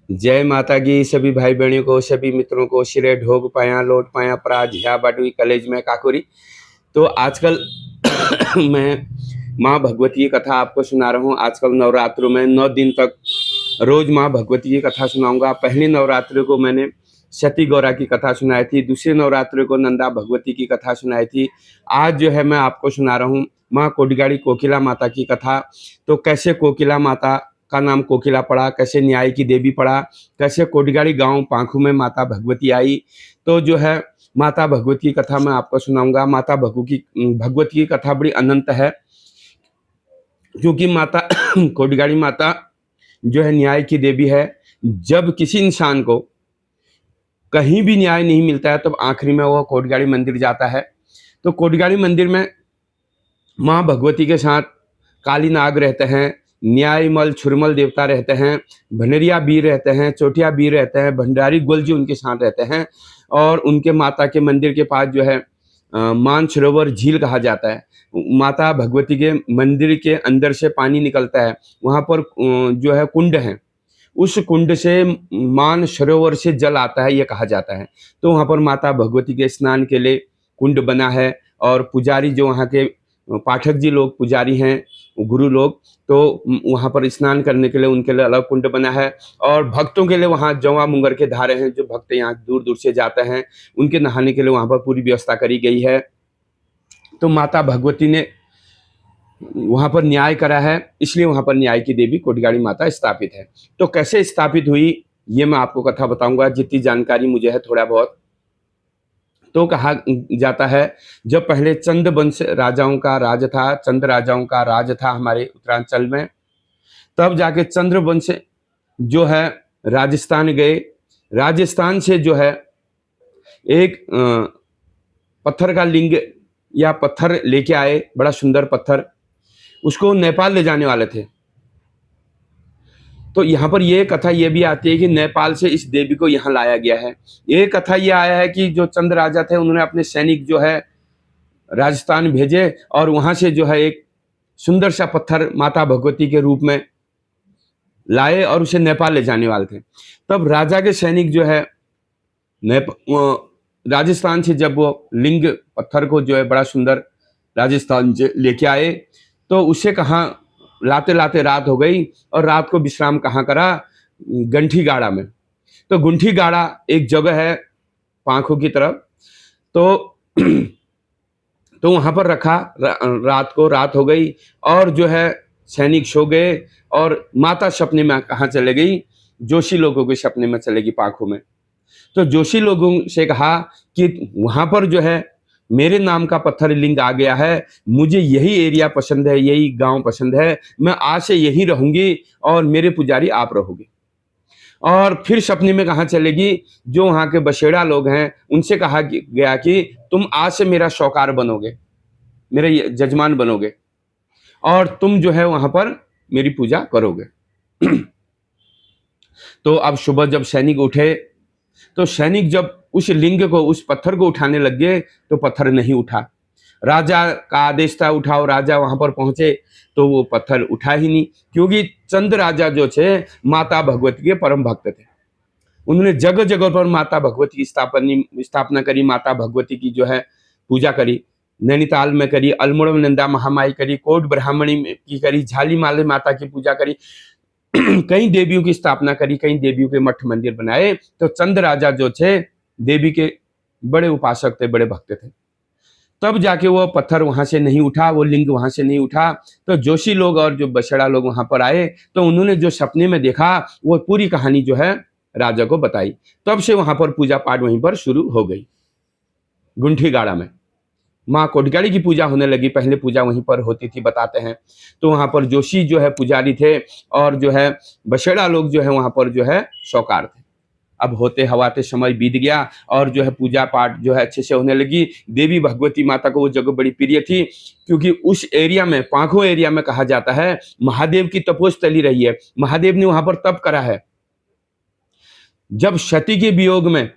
जय माता की सभी भाई बहनों को, सभी मित्रों को। सिरे ढोग पाया लोट पाया प्राज ह्या बाटवी कलेज में काकुरी। तो आजकल मैं माँ भगवती की कथा आपको सुना रहा हूँ। आजकल नवरात्रों में 9 दिन तक रोज माँ भगवती की कथा सुनाऊंगा। पहली नवरात्रि को मैंने सती गौरा की कथा सुनाई थी, दूसरी नवरात्रि को नंदा भगवती की कथा सुनाई थी। आज जो है मैं आपको सुना रहा हूँ माँ कोडिगाड़ी कोकिला माता की कथा। तो कैसे कोकिला माता का नाम कोकिला पड़ा, कैसे न्याय की देवी पड़ा, कैसे कोडिगाड़ी गांव पांखू में माता भगवती आई। तो जो है माता भगवती की कथा मैं आपको सुनाऊंगा। माता भगवती की कथा बड़ी अनंत है, क्योंकि माता कोडिगाड़ी माता जो है न्याय की देवी है। जब किसी इंसान को कहीं भी न्याय नहीं मिलता है, तब आखिरी में वो कोटगाड़ी मंदिर जाता है। तो कोटगाड़ी मंदिर में माँ भगवती के साथ काली नाग रहते हैं, न्यायमल छुरमल देवता रहते हैं, भंडरिया बीर रहते हैं, चोटिया बीर रहते हैं, भंडारी गोलजी उनके साथ रहते हैं। और उनके माता के मंदिर के पास जो है मानसरोवर झील कहा जाता है। माता भगवती के मंदिर के अंदर से पानी निकलता है, वहाँ पर जो है कुंड है, उस कुंड से मान सरोवर से जल आता है, ये कहा जाता है। तो वहाँ पर माता भगवती के स्नान के लिए कुंड बना है। और पुजारी जो वहाँ के पाठक जी लोग पुजारी हैं, गुरु लोग, तो वहाँ पर स्नान करने के लिए उनके लिए अलग कुंड बना है। और भक्तों के लिए वहाँ जवा मुंगर के धारे हैं, जो भक्त यहाँ दूर दूर से जाते हैं उनके नहाने के लिए वहाँ पर पूरी व्यवस्था करी गई है। तो माता भगवती ने वहां पर न्याय करा है, इसलिए वहां पर न्याय की देवी कोटगाड़ी माता स्थापित है। तो कैसे स्थापित हुई ये मैं आपको कथा बताऊंगा, जितनी जानकारी मुझे है थोड़ा बहुत। तो कहा जाता है जब पहले चंद वंश राजाओं का राज था, चंद राजाओं का राज था हमारे उत्तरांचल में, तब जाके चंद्र वंश जो है राजस्थान गए। राजस्थान से जो है एक पत्थर का लिंग या पत्थर लेके आए, बड़ा सुंदर पत्थर, उसको नेपाल ले जाने वाले थे। तो यहाँ पर ये कथा ये भी आती है कि नेपाल से इस देवी को यहाँ लाया गया है। ये कथा ये आया है कि जो चंद राजा थे उन्होंने अपने सैनिक जो है राजस्थान भेजे, और वहां से जो है एक सुंदर सा पत्थर माता भगवती के रूप में लाए और उसे नेपाल ले जाने वाले थे। तब राजा के सैनिक जो है राजस्थान से जब वो लिंग पत्थर को जो है बड़ा सुंदर राजस्थान से लेके आए, तो उसे कहाँ लाते लाते रात हो गई, और रात को विश्राम कहाँ करा, गंठी गाड़ा में। तो गुंठी गाड़ा एक जगह है पांखों की तरफ। तो तो वहां पर रखा, रात को रात हो गई और जो है सैनिक सो गए, और माता सपने में कहाँ चले गई, जोशी लोगों के सपने में चलेगी पांखों में। तो जोशी लोगों से कहा कि वहां पर जो है मेरे नाम का पत्थर लिंग आ गया है, मुझे यही एरिया पसंद है, यही गांव पसंद है, मैं आज से यहीं रहूंगी और मेरे पुजारी आप रहोगे। और फिर सपने में कहाँ चलेगी, जो वहां के बसेड़ा लोग हैं उनसे कहा गया कि तुम आज से मेरा शौकार बनोगे, मेरे जजमान बनोगे, और तुम जो है वहां पर मेरी पूजा करोगे। तो अब सुबह जब सैनिक उठे, तो सैनिक जब उस लिंग को, उस पत्थर को उठाने लग गए, तो पत्थर नहीं उठा। राजा का आदेश था उठाओ, राजा वहां पर पहुंचे तो वो पत्थर उठा ही नहीं, क्योंकि चंद राजा जो थे माता भगवती के परम भक्त थे। उन्होंने जगह जगह पर माता भगवती की स्थापना करी, माता भगवती की जो है पूजा करी। नैनीताल में करी, अल्मोड़ा में नंदा महामाई करी, कोट ब्राह्मणी की करी, झालीमाले माता की पूजा करी, कई देवियों की स्थापना करी, कई देवियों के मठ मंदिर बनाए। तो चंद राजा जो थे देवी के बड़े उपासक थे, बड़े भक्त थे। तब जाके वो पत्थर वहां से नहीं उठा, वो लिंग वहां से नहीं उठा। तो जोशी लोग और जो बछड़ा लोग वहां पर आए, तो उन्होंने जो सपने में देखा वो पूरी कहानी जो है राजा को बताई। तब से वहां पर पूजा पाठ वहीं पर शुरू हो गई, गुंठी गाड़ा में माँ कोटगाड़ी की पूजा होने लगी। पहले पूजा वहीं पर होती थी बताते हैं। तो वहां पर जोशी जो है पुजारी थे, और जो है बछड़ा लोग जो है वहां पर जो है शौकार थे। अब होते हवाते समय बीत गया, और जो है पूजा पाठ जो है अच्छे से होने लगी। देवी भगवती माता को वो जगह बड़ी प्रिय थी, क्योंकि उस एरिया में, पांखों एरिया में कहा जाता है महादेव की तपोस्थली रही है। महादेव ने वहां पर तप करा है। जब सती के वियोग में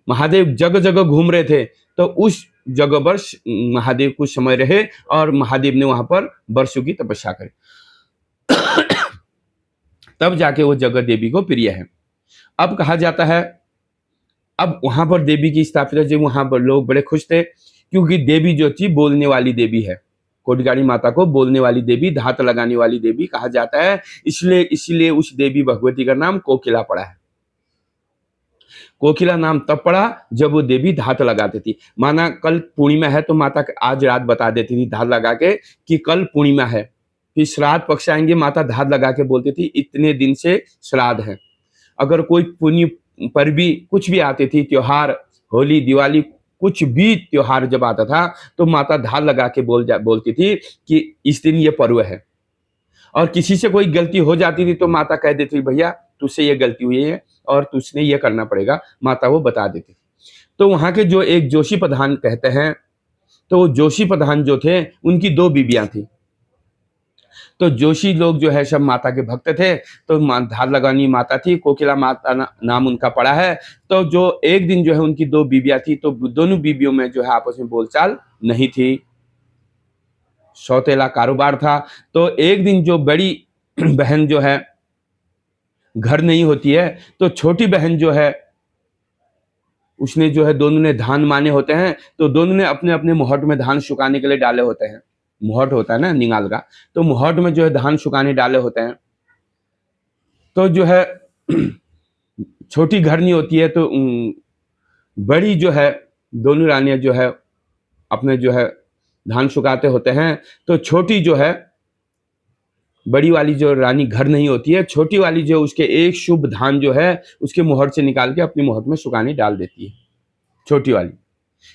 महादेव जगह जगह घूम रहे थे, तो उस जगह पर महादेव कुछ समय रहे, और महादेव ने वहां पर वर्षों की तपस्या करी। तब जाके वो जगह देवी को प्रिय है। अब कहा जाता है, अब वहां पर देवी की स्थापना, जब वहां पर लोग बड़े खुश थे, क्योंकि देवी जो थी बोलने वाली देवी है। कोटगाड़ी माता को बोलने वाली देवी, धात लगाने वाली देवी कहा जाता है, इसलिए उस देवी भगवती का नाम कोकिला पड़ा है। कोकिला नाम तब पड़ा जब वो देवी धात लगाती थी। माना कल पूर्णिमा है तो माता आज रात बता देती थी धात लगा के कि कल पूर्णिमा है। फिर श्राद्ध पक्ष आएंगे, माता धात लगा के बोलती थी इतने दिन से श्राद्ध है। अगर कोई पुण्य पर भी कुछ भी आती थी, त्योहार, होली, दिवाली, कुछ भी त्योहार जब आता था तो माता धार लगा के बोलती थी कि इस दिन ये पर्व है। और किसी से कोई गलती हो जाती थी तो माता कह देती थी भैया तुझसे ये गलती हुई है और तुझने ये करना पड़ेगा, माता वो बता देती थी। तो वहां के जो एक जोशी प्रधान कहते हैं, तो वो जोशी प्रधान जो थे उनकी 2 बीबियां थी। तो जोशी लोग जो है सब माता के भक्त थे, तो धार लगानी माता थी, कोकिला माता नाम उनका पड़ा है। तो जो एक दिन जो है उनकी 2 बीबियां थी, तो दोनों बीबियों में जो है आपस में बोलचाल नहीं थी, सौतेला कारोबार था। तो एक दिन जो बड़ी बहन जो है घर नहीं होती है, तो छोटी बहन जो है उसने जो है, दोनों ने धान माने होते हैं, तो दोनों ने अपने अपने मुहट में धान सुखाने के लिए डाले होते हैं। मुहट होता है ना निगाल का, तो मुहट में जो है धान सुखाने डाले होते हैं। तो जो है छोटी घर नहीं होती है, तो बड़ी जो है दोनों रानियां जो है अपने जो है धान सुखाते होते हैं। तो छोटी जो है, बड़ी वाली जो रानी घर नहीं होती है, छोटी वाली जो उसके एक शुभ धान जो है उसके मुहर से निकाल के अपनी मुहर में सुखाने डाल देती है छोटी वाली।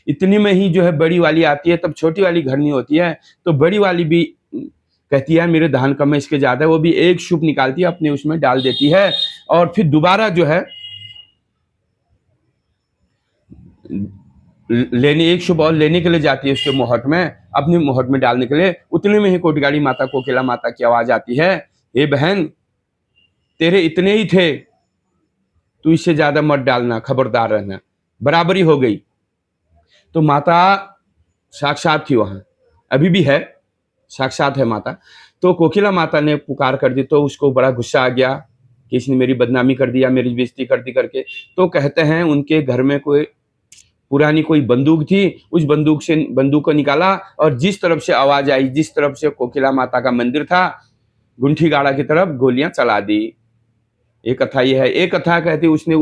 इतनी में ही जो है बड़ी वाली आती है, तब छोटी वाली घर नहीं होती है, तो बड़ी वाली भी कहती है मेरे धान कम है इसके ज्यादा है, वो भी एक शुभ निकालती है अपने उसमें डाल देती है। और फिर दोबारा जो है लेने, एक शुभ और लेने के लिए जाती है उसके मुहट में, अपने मुहट में डालने के लिए। उतने में ही कोटगाड़ी माता, कोकिला माता की आवाज आती है, हे बहन तेरे इतने ही थे, तू इससे ज्यादा मत डालना, खबरदार रहना। बराबरी हो गई। तो माता साक्षात थी वहां, अभी भी है, साक्षात है माता। तो कोकिला माता ने पुकार कर दी, तो उसको बड़ा गुस्सा आ गया कि इसने मेरी बदनामी कर दिया, मेरी बेइज्जती कर दी करके। तो कहते हैं उनके घर में कोई पुरानी कोई बंदूक थी, उस बंदूक को निकाला और जिस तरफ से आवाज आई, जिस तरफ से कोकिला माता का मंदिर था, गुंठी गाड़ा की तरफ गोलियां चला दी। एक कथा ये है। एक कथा कहती उसने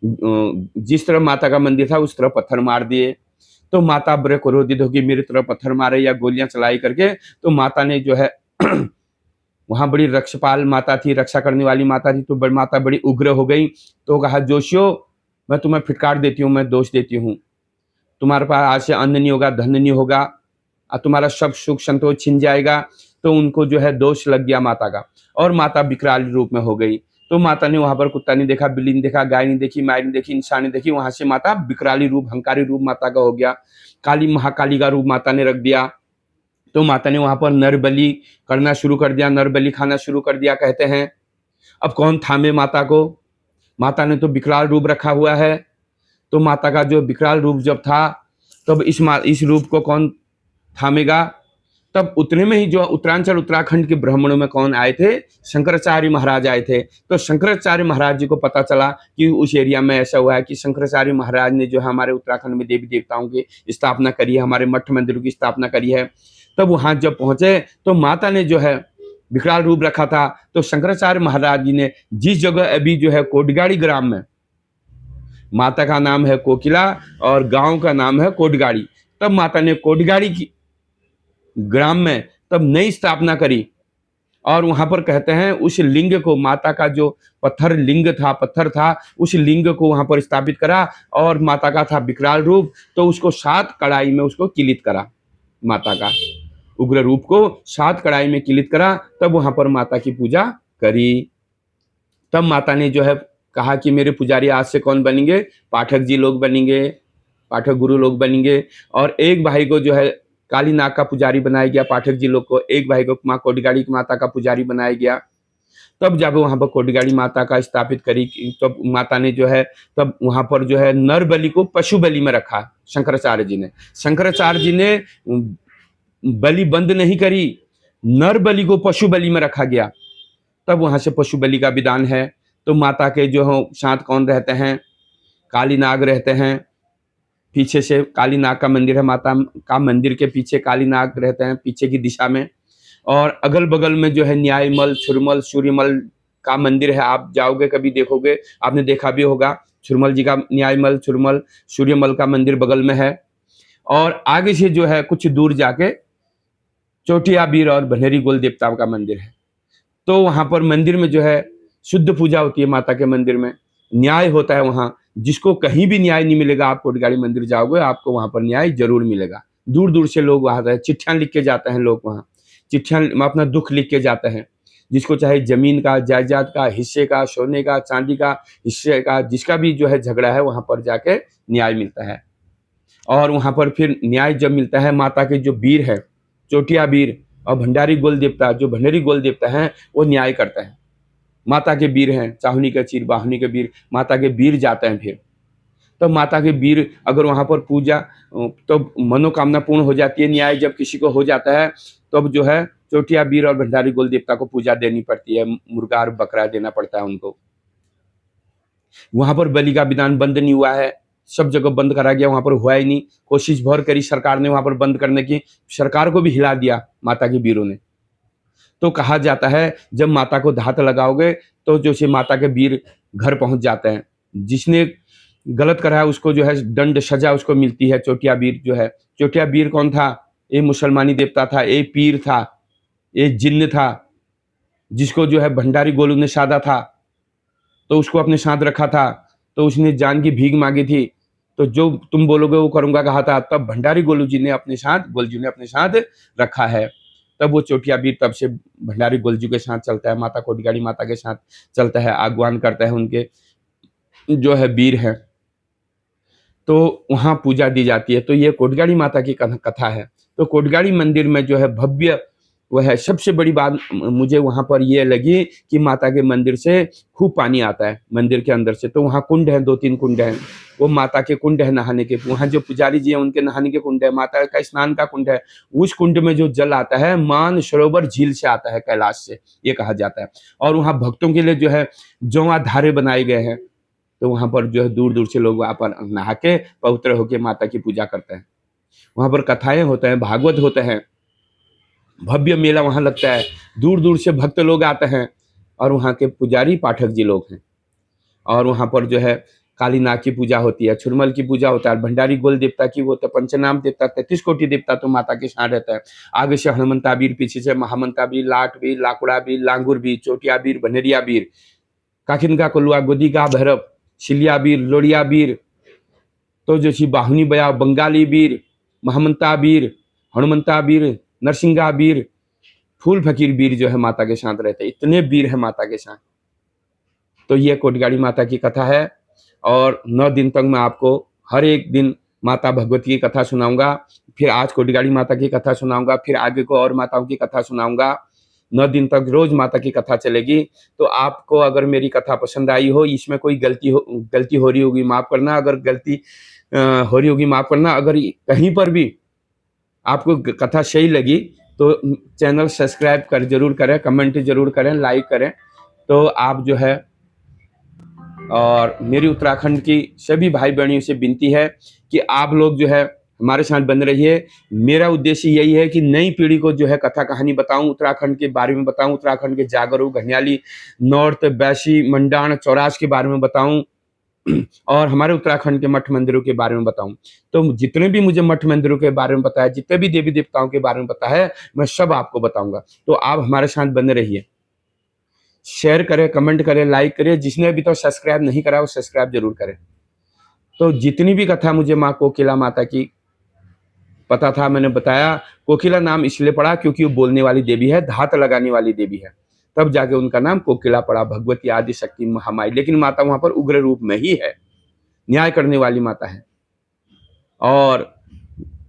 जिस तरफ माता का मंदिर था उस तरफ पत्थर मार दिए। तो माता बड़े क्रोधित होगी, मेरी तरफ पत्थर मारे या गोलियां चलाई करके। तो माता ने जो है वहां बड़ी रक्षपाल माता थी, रक्षा करने वाली माता थी, तो माता बड़ी उग्र हो गई। तो कहा जोशियो मैं तुम्हें फिटकार देती हूँ, मैं दोष देती हूँ, तुम्हारे पास आज से अन्न नहीं होगा, धन नहीं होगा और तुम्हारा सब सुख संतोष छिन जाएगा। तो उनको जो है दोष लग गया माता का, और माता विकराल रूप में हो गई। तो माता ने वहां पर कुत्ता नहीं देखा, बिल्ली नहीं देखा, गाय नहीं देखी, माय नहीं देखी, इंसान नहीं देखी, वहां से माता विकराली रूप, हंकारी रूप माता का हो गया। काली महाकाली का रूप माता ने रख दिया। तो माता ने वहां पर नर बलि करना शुरू कर दिया, नर बलि खाना शुरू कर दिया। कहते हैं अब कौन थामे माता को, माता ने तो विकराल रूप रखा हुआ है। तो माता का जो विकराल रूप जब था, तब इस रूप को कौन थामेगा। तब उतने में ही जो उत्तरांचल उत्तराखंड के ब्राह्मणों में कौन आए थे, शंकराचार्य महाराज आए थे। तो शंकराचार्य महाराज जी को पता चला कि उस एरिया में ऐसा हुआ है कि शंकराचार्य महाराज ने जो है हमारे उत्तराखंड में देवी देवताओं की स्थापना करी है, हमारे मठ मंदिरों की स्थापना करी है। तब वहां जब पहुंचे तो माता ने जो है विकराल रूप रखा था। तो शंकराचार्य महाराज जी ने जिस जगह अभी जो है कोटगाड़ी ग्राम में, माता का नाम है कोकिला और गांव का नाम है कोटगाड़ी, तब माता ने कोटगाड़ी की ग्राम में तब नई स्थापना करी। और वहां पर कहते हैं उस लिंग को, माता का जो पत्थर था, उस लिंग को वहां पर स्थापित करा। और माता का था विकराल रूप, तो उसको 7 कड़ाई में उसको किलित करा, माता का उग्र रूप को 7 कड़ाई में किलित करा। तब वहां पर माता की पूजा करी। तब माता ने जो है कहा कि मेरे पुजारी आज से कौन बनेंगे, पाठक जी लोग बनेंगे, पाठक गुरु लोग बनेंगे। और एक भाई को जो है काली नाग का पुजारी बनाया गया, पाठक जी लोग को। एक भाई को माँ कोटगाड़ी की माता का पुजारी बनाया गया। तब जब वहां पर कोटगाड़ी माता का स्थापित करी, तब माता ने जो है तब वहां पर जो है नर बलि को पशु बलि में रखा। शंकराचार्य जी ने बलि बंद नहीं करी, नर बलि को पशु बलि में रखा गया। तब वहां से पशु बलि का विधान है। तो माता के जो हो साथ कौन रहते हैं, काली नाग रहते हैं। पीछे से काली नाग का मंदिर है, माता का मंदिर के पीछे काली नाग रहते हैं पीछे की दिशा में। और अगल बगल में जो है न्यायमल, छुरमल, सूर्यमल का मंदिर है। आप जाओगे कभी देखोगे, आपने देखा भी होगा, छुरमल जी का न्यायमल, छुरमल, सूर्यमल का मंदिर बगल में है। और आगे से जो है कुछ दूर जाके चोटिया बीर और बनेरी गोल देवताओं का मंदिर है। तो वहां पर मंदिर में जो है शुद्ध पूजा होती है माता के मंदिर में, न्याय होता है वहां। जिसको कहीं भी न्याय नहीं मिलेगा, आप कोटगाड़ी मंदिर जाओगे आपको वहां पर न्याय जरूर मिलेगा। दूर दूर से लोग वहां चिट्ठियां लिख के जाते हैं, लोग वहां चिट्ठियां अपना दुख लिख के जाते हैं। जिसको चाहे जमीन का, जायदाद का, हिस्से का, सोने का, चांदी का, हिस्से का, जिसका भी जो है झगड़ा है वहां पर जाके न्याय मिलता है। और वहां पर फिर न्याय जब मिलता है, माता के जो वीर है, चोटिया वीर और भंडारी गोल देवता, जो भंडारी गोल देवता है वो न्याय करता है। माता के वीर हैं, चाहुनी के चीर, बाहुनी के वीर, माता के वीर जाते हैं फिर। तो माता के वीर अगर वहां पर पूजा, तो मनोकामना पूर्ण हो जाती है। न्याय जब किसी को हो जाता है तो अब जो है चोटिया वीर और भंडारी गोल देवता को पूजा देनी पड़ती है, मुर्गा और बकरा देना पड़ता है उनको। वहां पर बलि का विधान बंद नहीं हुआ है, सब जगह बंद करा गया, वहां पर हुआ ही नहीं। कोशिश भर करी सरकार ने वहां पर बंद करने की, सरकार को भी हिला दिया माता के वीरों ने। तो कहा जाता है जब माता को धात लगाओगे तो जो से माता के वीर घर पहुंच जाते हैं। जिसने गलत करा है उसको जो है दंड सजा उसको मिलती है। चोटिया वीर जो है, चोटिया वीर कौन था? ये मुसलमानी देवता था, ये पीर था, ये जिन्न था, जिसको जो है भंडारी गोलू ने साधा था, तो उसको अपने साथ रखा था। तो उसने जान की भीख मांगी थी, तो जो तुम बोलोगे वो करूंगा कहा था। तब भंडारी गोलू जी ने अपने साथ, गोलजू ने अपने साथ रखा है। तब वो चोटिया वीर तब से भंडारी गोलजू के साथ चलता है, माता कोटगाड़ी माता के साथ चलता है, आगवान करता है उनके जो है वीर है। तो वहां पूजा दी जाती है। तो ये कोटगाड़ी माता की कथा है। तो कोटगाड़ी मंदिर में जो है भव्य वह है। सबसे बड़ी बात मुझे वहां पर यह लगी कि माता के मंदिर से खूब पानी आता है मंदिर के अंदर से। तो वहां कुंड है, 2-3 कुंड है, वो माता के कुंड है नहाने के। वहां जो पुजारी जी है उनके नहाने के कुंड है, माता का स्नान का कुंड है। उस कुंड में जो जल आता है मान सरोवर झील से आता है, कैलाश से, ये कहा जाता है। और वहां भक्तों के लिए जो है जौआ धारे बनाए गए हैं। तो वहां पर जो है दूर दूर से लोग वहां पर नहा के पवित्र होकर माता की पूजा करते हैं। वहां पर कथाएं होते हैं, भागवत होते हैं, भव्य मेला वहां लगता है। दूर दूर से भक्त लोग आते हैं और वहां के पुजारी पाठक जी लोग हैं। और वहां पर जो है काली नाग की पूजा होती है, छुरमल की पूजा होता है, भंडारी गोल देवता की वो तो पंचनाम देवता, 33 कोटि देवता तो माता के साथ रहता है। आगे से हनुमंता वीर, पीछे से महामंता वीर, लाट वीर, लाकुड़ा वीर, लांगुर वीर, चोटिया वीर, भनेरिया वीर, काखिनका कोलुआ, गोदी का भैरव, शिलिया वीर, लोड़िया वीर, तो जो छी बाहुनी बया, बंगाली वीर, महामंता वीर, हनुमंता वीर, नरसिंगा वीर, फूल फकीर वीर जो है माता के साथ रहते हैं। इतने वीर है माता के साथ। तो ये कोटगाड़ी माता की कथा है। और 9 दिन तक मैं आपको हर एक दिन माता भगवती की कथा सुनाऊंगा। फिर आज कोटगाड़ी माता की कथा सुनाऊंगा, फिर आगे को और माताओं की कथा सुनाऊंगा। 9 दिन तक रोज माता की कथा चलेगी। तो आपको अगर मेरी कथा पसंद आई हो, इसमें कोई गलती हो रही होगी माफ करना, अगर गलती हो रही होगी माफ करना। अगर कहीं पर भी आपको कथा सही लगी तो चैनल सब्सक्राइब कर जरूर करें, कमेंट जरूर करें, लाइक करें। तो आप जो है, और मेरी उत्तराखंड की सभी भाई बहनियों से विनती है कि आप लोग जो है हमारे साथ बन रहिए। मेरा उद्देश्य यही है कि नई पीढ़ी को जो है कथा कहानी बताऊं, उत्तराखंड के बारे में बताऊं, उत्तराखंड के जागरू, घनियाली, नॉर्थ, बैसी, मंडाण, चौरास के बारे में बताऊं और हमारे उत्तराखंड के मठ मंदिरों के बारे में बताऊं। तो जितने भी मुझे मठ मंदिरों के बारे में पता है, जितने भी देवी देवताओं के बारे में पता है, मैं सब आपको बताऊंगा। तो आप हमारे साथ बने रहिए, शेयर करें, कमेंट करें, लाइक करें। जिसने अभी तो सब्सक्राइब नहीं करा वो सब्सक्राइब जरूर करें। तो जितनी भी कथा मुझे माँ कोकिला माता की पता था मैंने बताया। कोकिला नाम इसलिए पड़ा क्योंकि वो बोलने वाली देवी है, धात लगाने वाली देवी है, तब जाके उनका नाम कोकिला पड़ा। भगवती आदि शक्ति महामाई, लेकिन माता वहां पर उग्र रूप में ही है, न्याय करने वाली माता है। और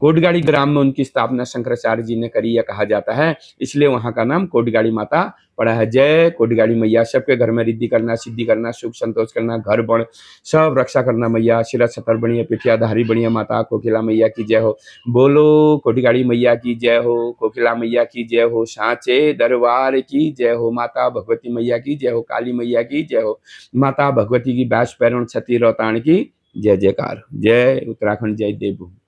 कोटगाड़ी ग्राम में उनकी स्थापना शंकराचार्य जी ने करी, यह कहा जाता है, इसलिए वहां का नाम कोटगाड़ी माता पड़ा है। जय कोटगाड़ी मैया, सबके घर में रिद्धि करना, सिद्धि करना, सुख संतोष करना, घर बण सब रक्षा करना मैया। सिरा छतर बढ़िया, पिठिया धारी बढ़िया माता कोकिला मैया की जय हो। बोलो कोटगाड़ी मैया की जय हो, कोकिला मैया की जय हो, सांचे दरबार की जय हो, माता भगवती मैया की जय हो, काली मैया की जय हो, माता भगवती की 22 पैरण छती रोताण की जय जयकार। जय उत्तराखंड, जय देवभूमि।